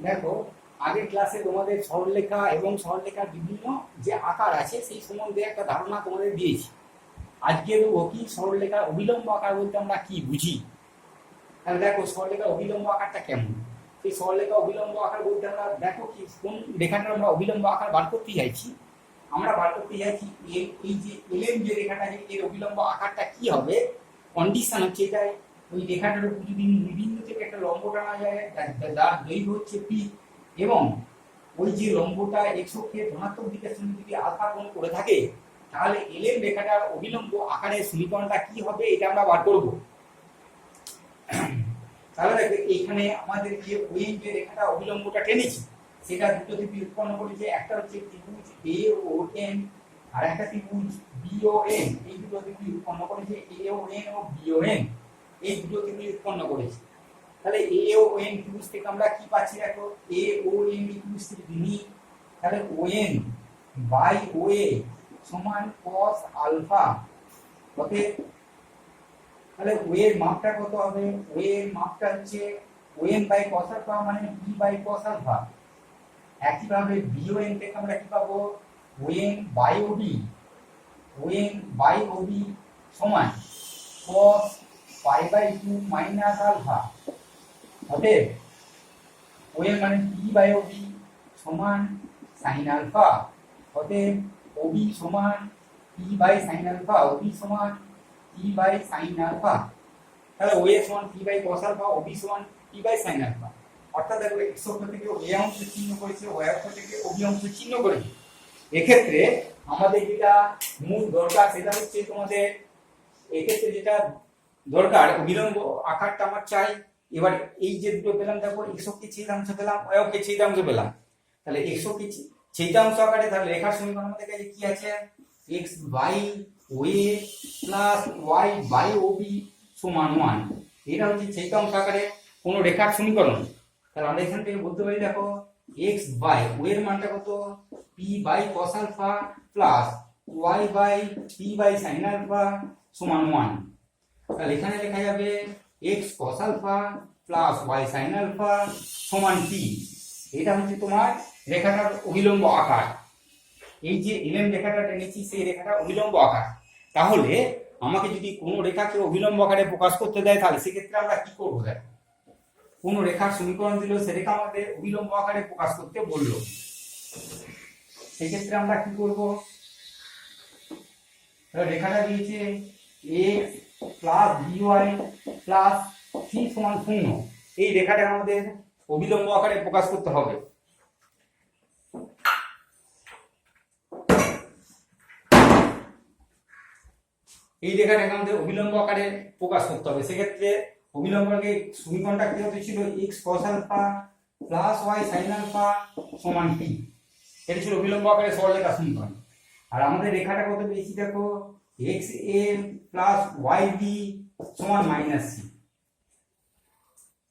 দেখো, আগের ক্লাসে তোমাদের সরলরেখা এবং সরলরেখার বিভিন্ন যে আকার আছে সেই সম্বন্ধে একটা ধারণা তোমাদের দিয়েছি। আজকে দেবো কি সরলরেখার অবিলম্ব আকার বলতে আমরা কি বুঝি। তাহলে দেখো সরলরেখার অবিলম্ব আকারটা কেমন। সেই সরলরেখা অবিলম্ব আকার বলতে আমরা দেখো কি কোন রেখাটার আমরা অবিলম্ব আকার বার করতে চাইছি। আমরা বার করতে চাইছি এই যে এলএম যে রেখাটা, এর অবিলম্ব আকারটা কি হবে। কন্ডিশন হচ্ছে এটাই, ওই রেখাটার উপর যদি বিভিন্ন থেকে একটা লম্ব টানা যায়, যার দৈর্ঘ্য হচ্ছে পি, এবং ওই যে লম্বটা এক্স অক্ষে ধনাত্মক দিকের সঙ্গে যদি আলফা কোণ করে থাকে, তাহলে এলএম রেখাটার অবিলম্ব আকারের সমীকরণটা কি হবে এটা আমরা বার করব। তাহলে দেখো এখানে আমাদের যে ওএন যে রেখাটা অবিলম্বটা টেনেছি সেটা দুটো ত্রিভুজ উৎপন্ন করেছে। একটা হচ্ছে ত্রিভুজ এ ও এন, আর একটা ত্রিভুজ বি ও এন। এই দুটো ত্রিভুজ উৎপন্ন করেছে এ ও এন ও বি ও এন। এই দুটো ত্রিভুজ উৎপন্ন করেছে। তাহলে এ ও এন ত্রিভুজ থেকে আমরা কি পাচ্ছি দেখো, এ ও এন ত্রিভুজ থেকে নিই, তাহলে ও এন বাই ও এ সমান cos আলফা। ওকে, তাহলে ও এর মাপটা কত হবে? ও এর মাপটা হচ্ছে O N by cos alpha মানে বি বাই cos আলফা। একইভাবে বিওএন থেকে আমরা কি পাবো? O N by O B, O N by O B সমান cos pi by 2 minus alpha. অতএব ও এন মানে বি বাই ও বি সমান sin আলফা। অতএব ও বি সমান P by sin alpha, O B সমান P by sin alpha. তাহলে O A সমান P by cos alpha, O B সমান P by sin alpha. অর্থাৎ দেখো এক্স অক্ষ থেকে এ অংশ চিহ্ন করেছে, ওয়াই অক্ষ থেকে ও বি অংশ চিহ্ন করেছে। এক্ষেত্রে আমাদের যেটা মূল দরকার সেটা হচ্ছে তোমাদের এক্ষেত্রে যেটা দরকার বিলম্ব আকারটা আমার চাই। এবার এই যে দুটো পেলাম, দেখো এক্স অক্ষে ছেদাংশ পেলাম, ওয়াই অক্ষে ছেদাংশ পেলাম। তাহলে এক্স অক্ষে ছেদাংশ আকারে তাহলে রেখার সমীকরণ আমাদের কাছে কি আছে? X by O A plus Y by O B সমান 1। এটা হচ্ছে ছেদাংশ আকারে কোনো রেখার সমীকরণ। তাহলে আমরা এখান থেকে বলতে পারি দেখো এক্স বাই ও এর মানটা কত? P by cos alpha plus Y by P by sin alpha সমান 1। তাহলে এখানে লেখা যাবে X cos alpha plus Y sin alpha সমান পি। এটা হচ্ছে তোমার রেখাটার অবিলম্ব আকার। এই যে এলএম রেখাটা টেনেছি সেই রেখাটা অবিলম্ব আকার। তাহলে আমাকে যদি কোনো রেখাকে অবিলম্ব আকারে প্রকাশ করতে দেয় তাহলে সেক্ষেত্রে আমরা কি করবো? দেখো কোন রেখার সমীকরণ দিল সে রেখা আমাদের অবিলম্ব আকারে প্রকাশ করতে বললো, সেক্ষেত্রে আমরা কি করব? রেখাটা দিয়েছে x plus by plus c সমান 0। এই রেখাটা আমাদের অবিলম্ব আকারে প্রকাশ করতে হবে। এই রেখাটাকে আমাদের অবিলম্ব আকারে প্রকাশ করতে হবে। সেক্ষেত্রে অবিলম্বকে সমীকরণটা কি হতে ছিল? x cos alpha plus y sin alpha সমান t। এটা ছিল অবিলম্ব আকারে সরলরেখা সমীকরণ। আর আমাদের রেখাটা কত পেয়েছি দেখো, x a plus y b সমান মাইনাস c।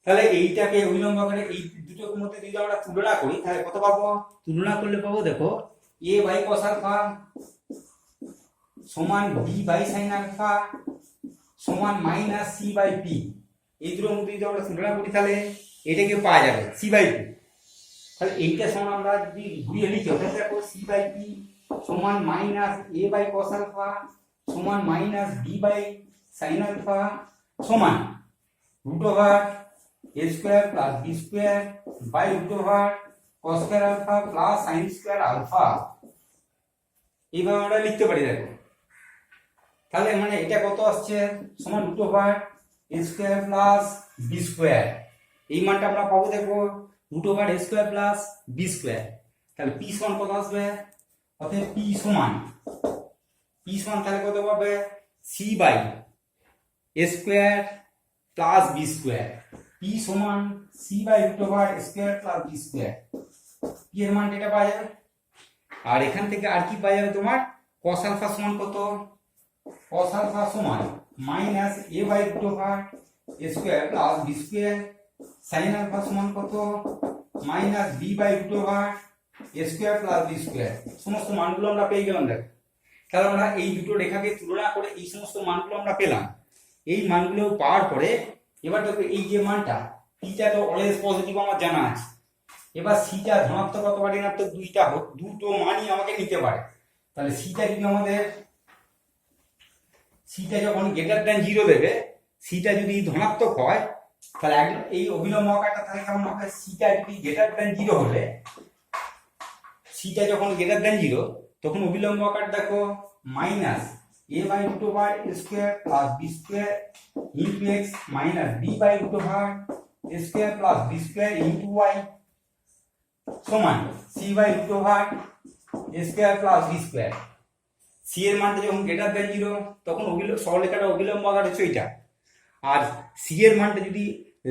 তাহলে এইটাকে অবিলম্ব আকারে এই দুটোর মধ্যে যদি আমরা তুলনা করি তাহলে কত পাবো? তুলনা করলে পাবো দেখো a বাই cos আলফা সমান b বাই sin আলফা সমান মাইনাস c বাই p। এই দুটোর মধ্যে যদি আমরা তুলনা করি তাহলে এটাকে পাওয়া যাবে c বাই p। তাহলে এইটা সমান আমরা যদি ঘুরিয়ে লিখি তাহলে দেখো c বাই p সমান minus a by cos alpha সমান minus b by sin alpha সমান root over a square plus b square by root over cos square alpha plus sin square alpha. এইভাবে আমরা লিখতে পারি। দেখো তাহলে মানে এটা কত আসছে? সমান root over a square plus b square. এই মানটা আমরা পাবো দেখো root over a square plus b square. তাহলে p সমান কত আসবে? অতএব p সমান তাহলে কত পাবে? c by a square plus b square. p সমান c by root over a square plus b square. p এর মান এটা পাওয়া যাবে। আর এখান থেকে আর কি পাওয়া যাবে তোমার? cos আলফা সমান কত? cos আলফা সমান minus a by root over a square plus b square. sin alpha সমান কত? Minus b by root over a square plus b square. সমস্ত মানগুলো আমরা পেয়ে গেলাম। দেখো তাহলে আমরা এই দুটো রেখাকে তুলনা করে এই সমস্ত মানগুলো আমরা পেলাম। এই মানগুলো পাওয়ার পরে এবার দেখো এই যে মানটা থিটা তো অলওয়েজ পজিটিভ আমার জানা আছে, এবার সিটা ধনাত্মক অথবা ঋণাত্মক দুটো মানই আমাকে নিতে পারে। তাহলে সিটা যদি আমাদের সিটা যখন গ্রেটার দ্যান 0 দেবে, সিটা যদি ধনাত্মক হয় তাহলে এই অভিলম্ব আকারটা তাহলে কেমন হবে? সিটা যদি গ্রেটার দ্যান 0 হলে, সিটা যখন গ্রেটার দ্যান 0 তখন অভিলম্ব আকার দেখো minus a by root over a square plus b square into x minus b by root over a square plus b square into y সমান c by root over a square plus b square. c এর মানটা যখন greater than 0 তখন সরলরেখাটা অভিলম্ব আকার হচ্ছে এটা, আর c এর মানটা যদি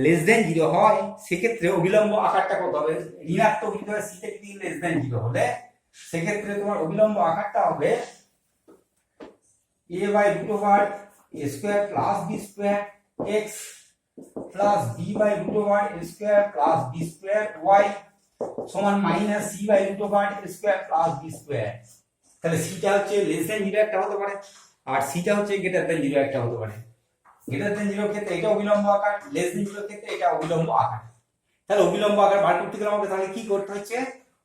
লেস দ্যান 0 হয় সেক্ষেত্রে অভিলম্ব আকারটা কত হবে? ঋণাত্মক যদি হয়, c টা যদি লেস দ্যান 0 হলে সেক্ষেত্রে তোমার অভিলম্ব আকারটা হবে a by root over a square plus b square x plus b by root over a square plus b square y সমান minus c by root over a square plus b square. তাহলে theta হচ্ছে less than 0 একটা হতে পারে, আর সিটা হচ্ছে greater than 0 একটা হতে পারে। গ্রেটার দ্যান 0 ক্ষেত্রে এটা অভিলম্ব আকার, লেস দ্যান 0 ক্ষেত্রে এটা অভিলম্ব আকার। তাহলে অভিলম্ব আকার বার করতে গেলে আমাদের তাহলে কি করতে হচ্ছে?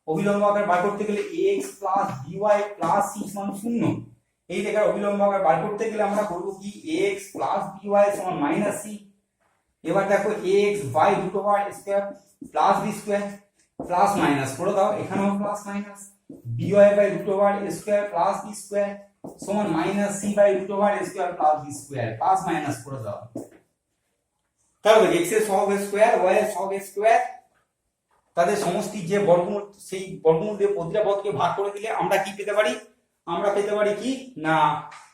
অভিলম্ব আকার বার করতে গেলে ax plus by plus c সমান 0। এই রেখার অভিলম্ব আকার বার করতে গেলে আমরা করব কি ax প্লাস by সমান মাইনাস c। এবার দেখো ax by root over square plus b square plus minus করে দাও, এখানেও plus minus by by root over square plus b square সমান minus c by root over square plus b square plus minus করে দাও। তাহলে x এর সহগ square y এর সহগ স্কয়ার তাদের সমষ্টি যে বর্গমূল, সেই বর্গমূল দিয়ে প্রতিটা পদকে ভাগ করে দিলে আমরা কি পেতে পারি? আমরা পেতে পারি কি না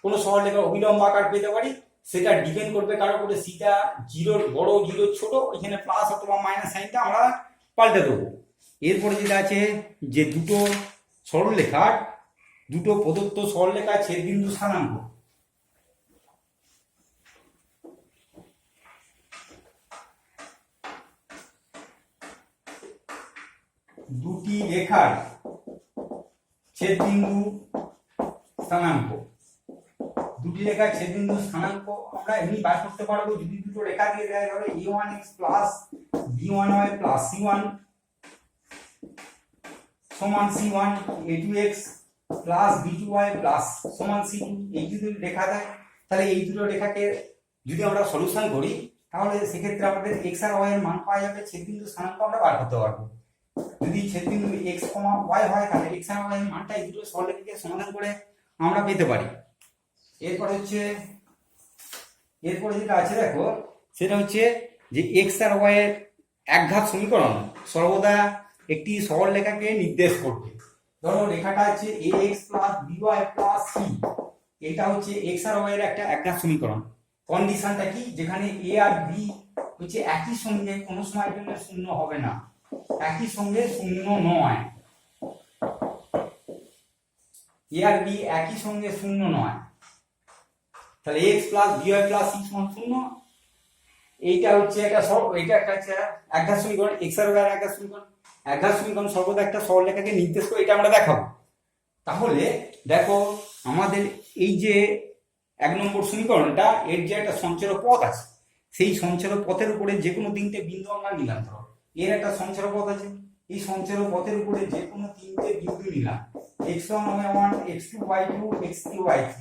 কোন সরলরেখার অভিলম্ব আকার পেতে পারি। সেটা ডিপেন্ড করবে কার উপরে? সিটা 0 বড় 0 ছোট, এখানে প্লাস অথবা মাইনাস সাইনটা আমরা পাল্টে দেবো। এরপরে যেটা আছে যে দুটো সরলরেখার, দুটো প্রদত্ত সরলরেখার ছেদবিন্দু স্থানাঙ্ক, দুটি রেখার ছেদবিন্দু স্থানাঙ্ক, দুটি রেখার ছেদবিন্দু স্থানাঙ্ক আমরা এমনি বার করতে পারবো যদি দুটো রেখা দিয়ে দেয়। ধরো a1x plus b1y plus c1 সমান c1, a2x plus b2y plus সমান c2, এই যদি রেখা দেয় তাহলে এই দুটো রেখাকে যদি আমরা সলিউশন করি তাহলে সেক্ষেত্রে আমাদের x আর y এর মান পাওয়া যাবে, ছেদবিন্দু স্থানাঙ্ক আমরা বার করতে পারবো। যদি ছেদবিন্দু x, y হয় তাহলে x আর y এর মানটা এই দুটো সরলরেখাকে সমাধান করে আমরা পেতে পারি। এরপর যেটা আছে দেখো, সেটা হচ্ছে যে x আর y এর একঘাত সমীকরণ সর্বদা একটি সরলরেখাকে নির্দেশ করবে। ধরো রেখাটা আছে ax plus by plus c, এটা হচ্ছে x আর y এর একটা একঘাত সমীকরণ। কন্ডিশনটা কি? যেখানে a আর b হচ্ছে একই সঙ্গে, কোনো সময়ের জন্য শূন্য হবে না, একই সঙ্গে শূন্য নয়, a আর b একই সঙ্গে শূন্য নয়। তাহলে x plus by plus c সমান 0। এইটা হচ্ছে এটা একটা একঘাত সমীকরণ, x আর y এর একঘাত সমীকরণ। একঘাত সমীকরণ সর্বদা একটা সরলরেখাকে নির্দেশ করে, এটা আমরা দেখাবো। তাহলে দেখো আমাদের এই যে 1 নম্বর সমীকরণটা, এর যে একটা সঞ্চয় পথ আছে, সেই সঞ্চয় পথের উপরে যে কোনো তিনটে বিন্দু আমরা নিলাম। ধরো এর একটা সঞ্চয় পথ আছে, এই সঞ্চয় পথের উপরে যে কোনো তিনটে বিন্দু নিলাম, x1 y1 x2 y2 x3 y3,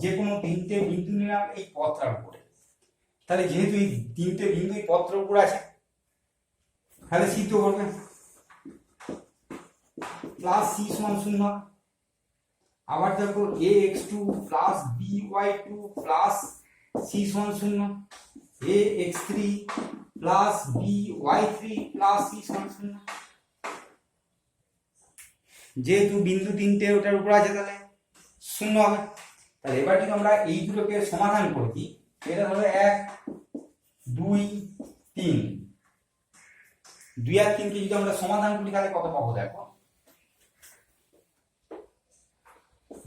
যে কোনো তিনটে বিন্দু নিলাম এই পথটার উপরে। তাহলে যেহেতু এই তিনটে বিন্দু এই পথটার উপর আছে তাহলে c তো করবে প্লাস c সমান 0। আবার দেখো ax2 plus by2 plus c সমান 0, ax3 plus by3 plus c সমান 0। যেহেতু বিন্দু তিনটে ওটার উপর আছে তাহলে 0 হবে। তাহলে এবার যদি আমরা এই দুটোকে সমাধান করি, এটা হলো 1 2 3, 2 আর 3 কে যদি আমরা সমাধান করি তাহলে কত পাবো? দেখো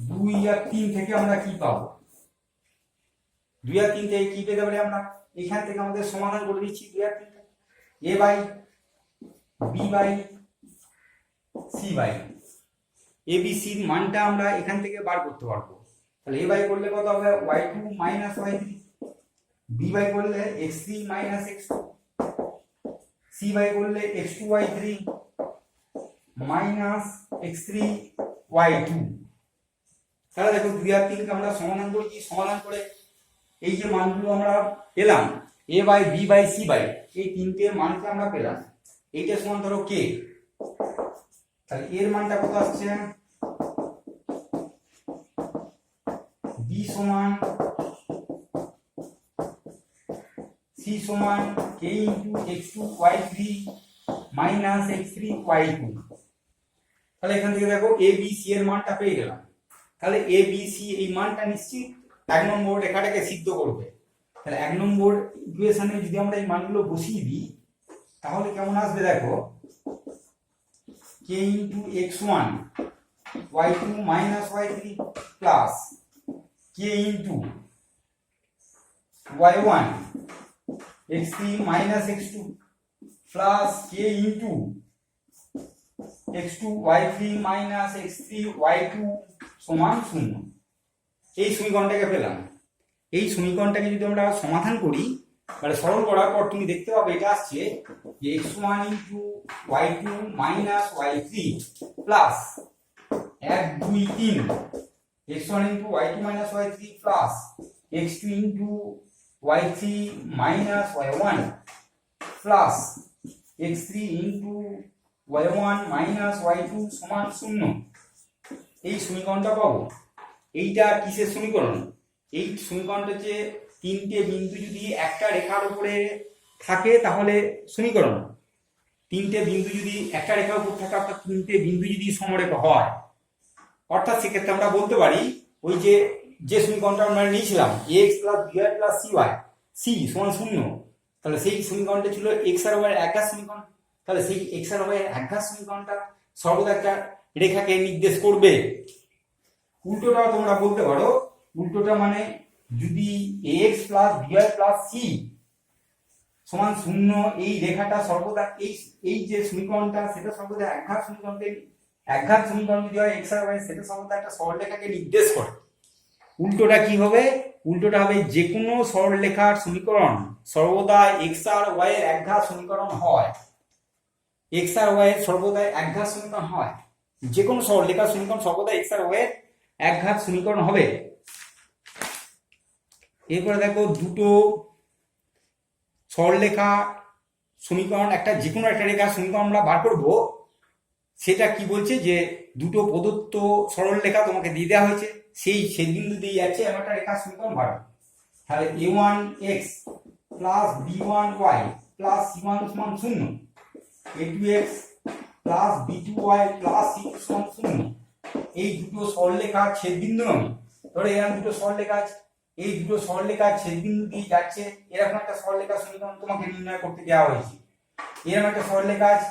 2 আর 3 থেকে আমরা কি পাবো? 2 আর 3 থেকে কি পেতে পারি আমরা? এখান থেকে আমাদের সমাধান করে দিচ্ছি 2 আর 3 a by b by c by abc এর মানটা আমরা এখান থেকে বার করতে পারবো। তাহলে a বাই করলে কত হবে? y2 minus y3, b by করলে x3 minus x2, c C by করলে x2y3 মাইনাস x3 y2। তাহলে দেখো 2 আর 3 কে আমরা সমাধান করেছি, সমাধান করে এই যে মানগুলো আমরা পেলাম a by b by c by এই তিনটের মানকে আমরা পেলাম। এইটা সমান ধরো k, তাহলে এর মানটা কত আসছে, b সমান c সমান k into x2y3 minus x3y2। তাহলে এখান থেকে দেখো a b c এর মানটা পেয়ে গেলাম। তাহলে a b c এই মানটা নিশ্চিত 1 নম্বর রেখাটাকে সিদ্ধ করবে। তাহলে 1 নম্বর ইকুয়েশনে যদি আমরা এই মানগুলো বসিয়ে দিই তাহলে কেমন আসবে দেখো, k into x1 y2 minus y3 plus k into y1 x3 minus x2 plus k into x2 y3 minus x3 y2 সমান 0। এই সমীকরণটাকে পেলাম। এই সমীকরণটাকে যদি আমরা সমাধান করি মানে সরল করার পর তুমি দেখতে পাবে এটা আসছে যে x1 into y2 minus y3 plus 1 2 3 x1 into y2 minus y3 plus x2 into y3 minus y1 plus x3 into y1 minus y2 সমান 0। এই সমীকরণটা পাবো। এইটা কিসের সমীকরণ? এই সমীকরণটা হচ্ছে তিনটে বিন্দু যদি একটা রেখার উপরে থাকে তাহলে সমীকরণ, তিনটে বিন্দু যদি একটা রেখার উপর থাকে অর্থাৎ তিনটে বিন্দু যদি সমরেখা হয়, অর্থাৎ সেক্ষেত্রে আমরা বলতে পারি ওই যে সমীকরণটা আমরা নিয়েছিলাম x plus by plus c সমান 0, তাহলে সেই সমীকরণটা ছিল x আর y এর একঘাত সমীকরণ। তাহলে সেই x আর y এর একঘাত সমীকরণটা সর্বদা একটা রেখাকে নির্দেশ করবে। উল্টোটাও তোমরা বলতে পারো, উল্টোটা মানে যদি ax plus by plus c সমান 0 এই রেখাটা সর্বদা এই যে সমীকরণটা সেটা সর্বদা একঘাত সমীকরণকে, একঘাত সমীকরণ যদি হয় x আর y সেটা সর্বদা একটা সরলরেখাকে নির্দেশ করে। উল্টোটা কি হবে? উল্টোটা হবে যে কোনো সরলরেখার সমীকরণ সর্বদা x আর y এর একঘাত সমীকরণ হয়। x আর y এর সর্বদা একঘাত সমীকরণ হয়, যে কোনো সরলরেখার সমীকরণ সর্বদা x আর y এর একঘাত সমীকরণ হবে। এরপরে দেখো দুটো সরলরেখা সমীকরণ, একটা যে কোনো একটা রেখার সমীকরণ আমরা বার করব, সেটা কি বলছে যে দুটো প্রদত্ত সরলরেখা তোমাকে দিয়ে দেওয়া হয়েছে, সেই বিন্দু দিয়ে যাচ্ছে এমন একটা রেখার সমীকরণ বার করো। তাহলে a1x plus b1y plus c1 সমান 0, a2x plus b2y plus c2 সমান 0। এই দুটো সরলরেখার ছেদবিন্দু আমি ধরো এরকম দুটো সরলরেখা আছে, এই দুটো সরলরেখার ছেদবিন্দু দিয়ে যাচ্ছে এরকম একটা সরলরেখার সমীকরণ তোমাকে নির্ণয় করতে দেওয়া হয়েছে। এরকম একটা সরলরেখা আছে,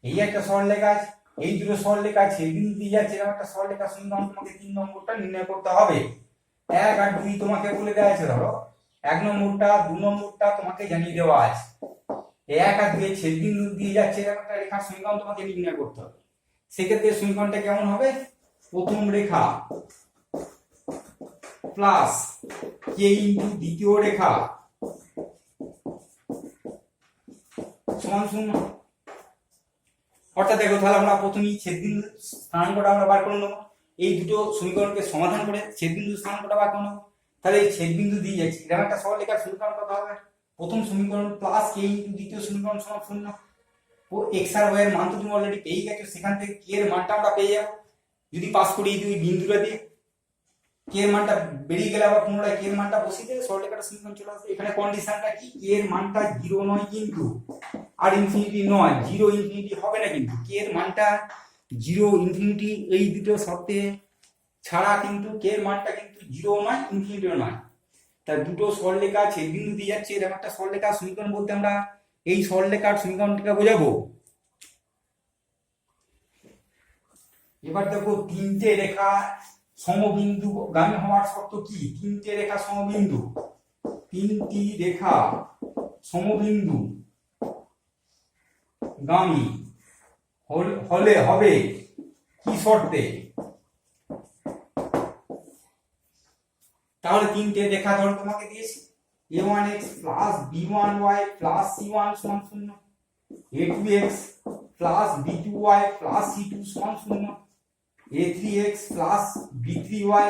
এই একটা সরলরেখা আছে, এই দুটো সরলরেখার ছেদবিন্দু দিয়ে যাচ্ছে এরকম একটা সরলরেখার সমীকরণ তোমাকে 3 নম্বরটা নির্ণয় করতে হবে। 1 আর 2 তোমাকে বলে দেওয়া আছে, ধরো 1 নম্বরটা 2 নম্বরটা তোমাকে জানিয়ে দেওয়া আছে। 1 আর 2 এর ছেদবিন্দু দিয়ে যাচ্ছে এরকম একটা রেখার সমীকরণ তোমাকে নির্ণয় করতে হবে। সেক্ষেত্রে সমীকরণটা কেমন হবে? প্রথম রেখা প্লাস k ইনটু দ্বিতীয় রেখা সমান 0। অর্থাৎ দেখো তাহলে আমরা প্রথমেই ছেদবিন্দু স্থানাঙ্কটা আমরা বার করে নেবো, এই দুটো সমীকরণকে সমাধান করে ছেদবিন্দু স্থানাঙ্কটা বার করে নেবো। তাহলে এই ছেদবিন্দু দিয়ে যাচ্ছে এরকম একটা সরলরেখার সমীকরণ কত হবে? প্রথম সমীকরণ প্লাস k ইনটু দ্বিতীয় সমীকরণ সমান 0। ও x আর y এর মান তো তুমি অলরেডি পেয়ে গেছো, সেখান থেকে k এর মানটা আমরা পেয়ে যাবো যদি পাস করি এই দুই বিন্দুটা দিয়ে। k এর মানটা বেরিয়ে গেলে আবার পুনরায় k এর মানটা বসিয়ে দিয়ে সরলরেখাটা সমীকরণ চলে আসবে। এখানে কন্ডিশনটা কি? k এর মানটা 0 নয় কিন্তু আর ইনফিনিটি নয়, 0 ইনফিনিটি হবে না, কিন্তু k এর মানটা 0 ইনফিনিটি এই দুটো শর্তে ছাড়া কিন্তু k এর মানটা কিন্তু 0 নয় ইনফিনিটিও নয়। তাই দুটো সরলরেখা ছেদবিন্দু দিয়ে যাচ্ছে এরকম একটা সরলরেখার সমীকরণ বলতে আমরা এই সরলরেখার সমীকরণটাকে বোঝাবো। এবার দেখো তিনটে রেখা সমবিন্দু গামী হওয়ার শর্ত কি? তিনটে রেখা সমবিন্দু, তিনটি রেখা সমবিন্দু গামী হলে হবে কি শর্তে? তাহলে তিনটে রেখা ধর তোমাকে দিয়েছি a1x plus b1y plus c1 সমান 0। a2x plus b2y plus c2 সমান 0, a3x plus b3y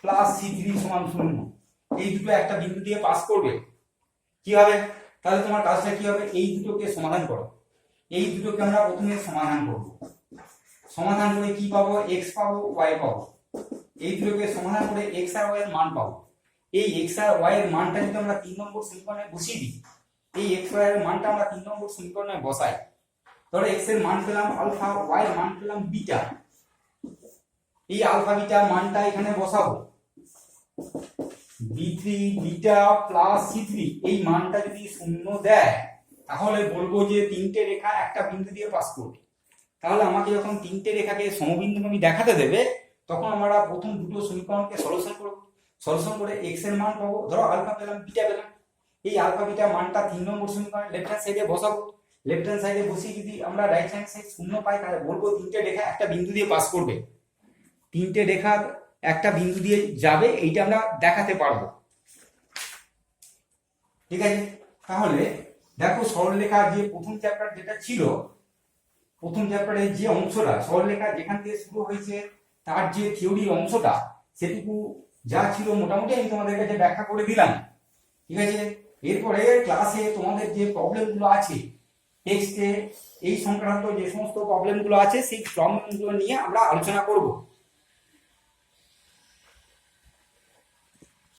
plus c3 সমান 0। এই দুটো একটা বিন্দু দিয়ে পাস করবে। কি হবে তাহলে তোমার কাজটা কি হবে, এই দুটোকে সমাধান করো। এই দুটোকে আমরা প্রথমে সমাধান করব। সমাধান করে কি পাবো, x পাবো y পাবো। এই দুটোকে সমাধান করে x আর y এর মান পাবো। এই x আর y এর মানটা যদি আমরা 3 নম্বর সমীকরণে বসিয়ে দিই, এই x y এর মানটা আমরা 3 নম্বর সমীকরণে বসাই, তাহলে x এর মান পেলাম আলফা, y এর মান পেলাম বিটা। এই আলফা বিটা মানটা এখানে বসাবো, b3 বিটা প্লাস c3 এই মানটা যদি 0 দেয় তাহলে বলবো যে তিনটে রেখা একটা বিন্দু দিয়ে পাস করবে। তাহলে আমাকে যখন তিনটে রেখাকে সমবিন্দুগামী দেখাতে দেবে তখন আমরা প্রথম দুটো সমীকরণকে সলিউশন করব। সলিউশন করে x এর মান পাবো, ধরো আলফা পেলাম বিটা পেলাম, এই আলফা বিটা মানটা 3 নম্বর সমীকরণে লেফট হ্যান্ড সাইডে বসাবো। লেফট হ্যান্ড সাইডে বসিয়ে যদি আমরা রাইট হ্যান্ড সাইড 0 পাই তাহলে বলবো তিনটে রেখা একটা বিন্দু দিয়ে পাস করবে। তিনটে রেখা একটা বিন্দু দিয়ে যাবে এইটা আমরা দেখাতে পারবো। ঠিক আছে, তাহলে দেখো সরলরেখা যে প্রথম চ্যাপ্টার যেটা ছিল, প্রথম চ্যাপ্টারের যে অংশটা সরলরেখা যেখান থেকে শুরু হয়েছে তার যে থিওরির অংশটা সেটুকু যা ছিল মোটামুটি আমি তোমাদের কাছে ব্যাখ্যা করে দিলাম। ঠিক আছে, এরপরে ক্লাসে তোমাদের যে প্রবলেমগুলো আছে টেক্সটে এই সংক্রান্ত যে সমস্ত প্রবলেমগুলো আছে সেই প্রবলেমগুলো নিয়ে আমরা আলোচনা করব।